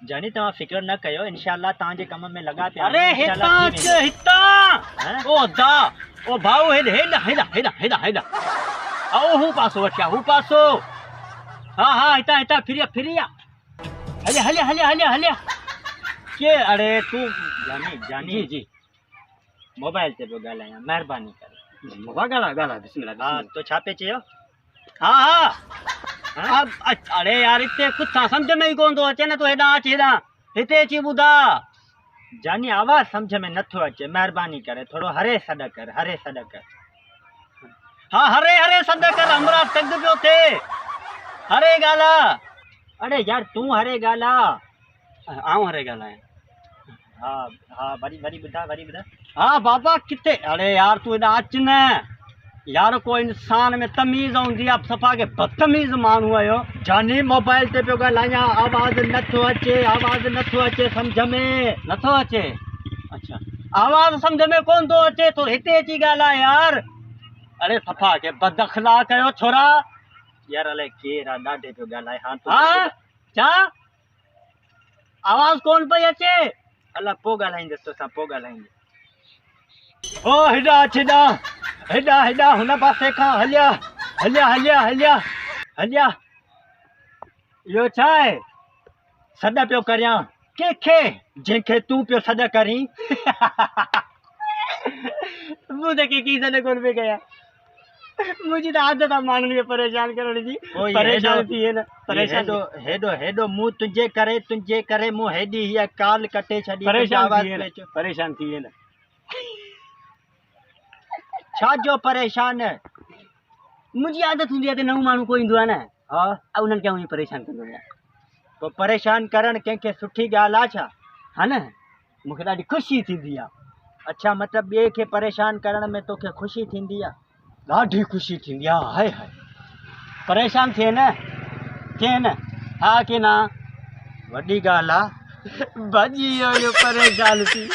जानी तव्हां फिक्र न कयो, इंशाल्लाह तव्हांजे कम में लगा पिया। अरे हिता अच हिता ओ दा ओ भाऊ हेॾा हेॾा हेॾा हेॾा हेॾा आओ हू पासो वठिया हू पासो। हाँ हाँ हिता हिता फिरिया फिरिया हलिया हलिया हलिया हलिया हलिया के अरे तू जानी जानी जी जी मोबाइल ते पियो ॻाल्हायां, महिरबानी करे। ॻाल्हा ॻाल्हा बिस्मिल्लाह हाँ तो छा पे चयो? हाँ हाँ अरे यार इते कुछ समझ में ही कोन थो अचे न, तूं हेॾां अच हेॾां हिते अची ॿुधा। जानी आवाज़ समझ में नथो अचे, महिरबानी करे थोड़ो हरे सॾ कर, हरे सॾ कर। हाँ हरे हरे सॾ कर, हमरा टग पियो थिए, हरे ॻाल्हा। अरे यार तूं हरे ॻाल्हा। आऊं हरे ॻाल्हायां। हाँ हाँ वरी वरी ॿुधा वरी ॿुधा। हाँ बाबा किथे अरे यार तू हेॾां अच न यार, कोई इंसान में तमीज़ हूंदी आहे, सफ़ा के बदतमीज़ माण्हू आहियो। जानी मोबाइल ते पियो ॻाल्हायां, आवाज़ नथो अचे, आवाज़ नथो अचे सम्झ में नथो अचे। अच्छा आवाज़ सम्झ में कोन थो अचे, तो हिते अची ॻाल्हाए यार। अरे सफ़ा के बदअखलाक कयो छोरा। यार अलाए केरु आहे, ॾाढे पियो ॻाल्हाए। हाँ छा आवाज़ कोन पई अचे? अलाए पोइ ॻाल्हाईंदसि तोसां, पोइ ॻाल्हाईंदसि। ओ हेॾा अच हेॾा हेॾा हेॾा हुन पासे खां हलिया हलिया हलिया हलिया हलिया। इहो छा आहे? सॾ पियो करियां कंहिंखे? जंहिंखे तूं पियो सॾ करीं। मूं त कंहिंखे सॾ कोन पियो कयां, मुंहिंजी त आदत आहे माण्हुनि खे परेशान करण जी। परेशान थी वेंदा परेशान हेॾो हेॾो मूं तुंहिंजे करे मूं हेॾी हीअ काल कटे छॾी। परेशान थी वेंदा। छा जो परेशान? मुंहिंजी आदत हूंदी आहे त नओं माण्हू कोई ईंदो आहे न, हाँ उन्हनि खे उहो परेशान कंदो आहियां। पोइ परेशान करणु कंहिंखे सुठी ॻाल्हि आहे छा? हा न मूंखे ॾाढी ख़ुशी थींदी आहे। अच्छा मतिलबु ॿिए खे परेशान करण में तोखे ख़ुशी थींदी आहे? ॾाढी ख़ुशी थींदी आहे। हाय हाय परेशान थिए न हा की न? वॾी ॻाल्हि आहे। भॼी वियो परेशान थी।